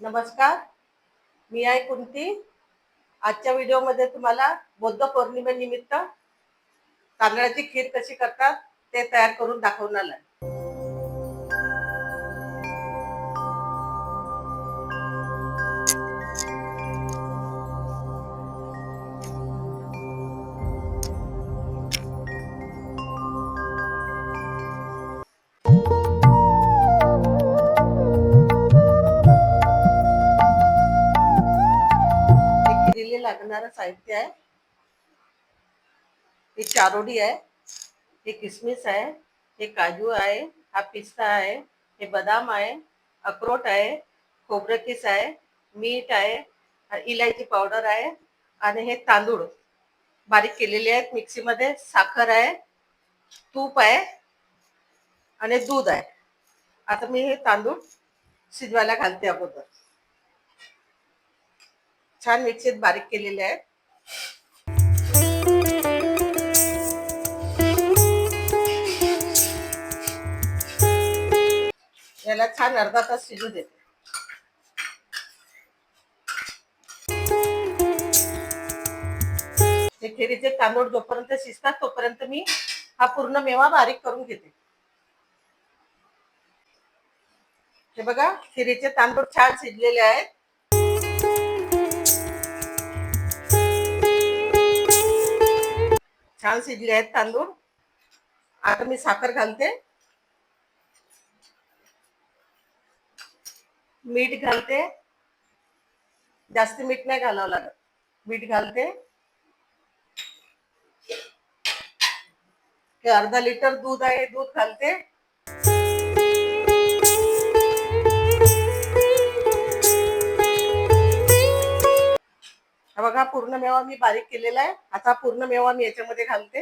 नमस्कार, मी आहे कुंती। आजच्या व्हिडिओमध्ये तुम्हाला बुद्ध पौर्णिमेनिमित्त तांदळाची खीर कशी करतात ते तयार करून दाखवणार आहे। खीरीला लागणारं साहित्य आहे, हे चारोळी आहे, हे किसमिस आहे, हे काजू आहे, हा पिस्ता आहे, हे बदाम आहे, अक्रोट आहे, खोबरं किस आहे, मीठ आहे, इलायची पावडर आहे आणि हे तांदूळ बारीक केलेले आहेत मिक्सीमध्ये, साखर आहे, तूप आहे आणि दूध आहे। आता मी हे तांदूळ शिजवायला घालते। अगोदर छान मिक्सीत बारीक केलेले आहेत। याला छान अर्धा तास शिजू देते। हे खिरीचे तांदूळ जोपर्यंत शिजतात तोपर्यंत मी हा पूर्ण मेवा बारीक करून घेते। हे बघा, खिरीचे तांदूळ छान शिजलेले आहेत। छान शिजले आहेत तांदूळ। आता मी साखर घालते, मीठ घालते, जास्त मीठ नाही घालावं लागत, मीठ घालते। हे अर्धा लिटर दूध आहे, दूध घालते। हा बघा, पूर्ण मेवा मी बारीक केलेला आहे। आता पूर्ण मेवा मी याच्यामध्ये घालते।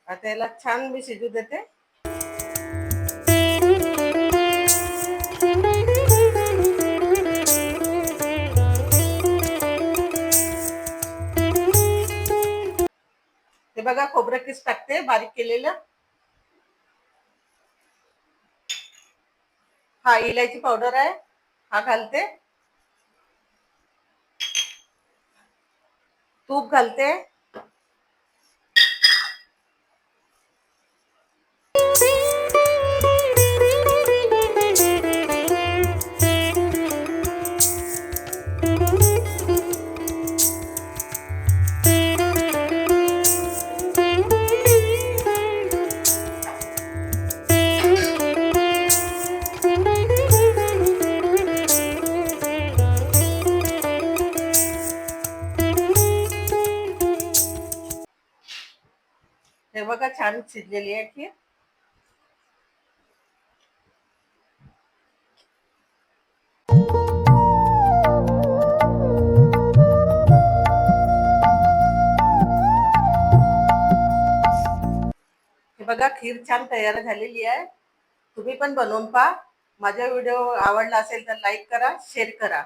आता याला छान मी शिजू देते। हे बघा, खोबरं किस टाकते बारीक केलेलं। हा इलायची पावडर आहे, हा घालते। तूप घालते, हे बघा छान शिजलेली आहे खीर। हे बघा, खीर छान तयार झालेली आहे। तुम्ही पण बनवून पहा। माझा व्हिडिओ आवडला असेल तर लाईक करा, शेअर करा।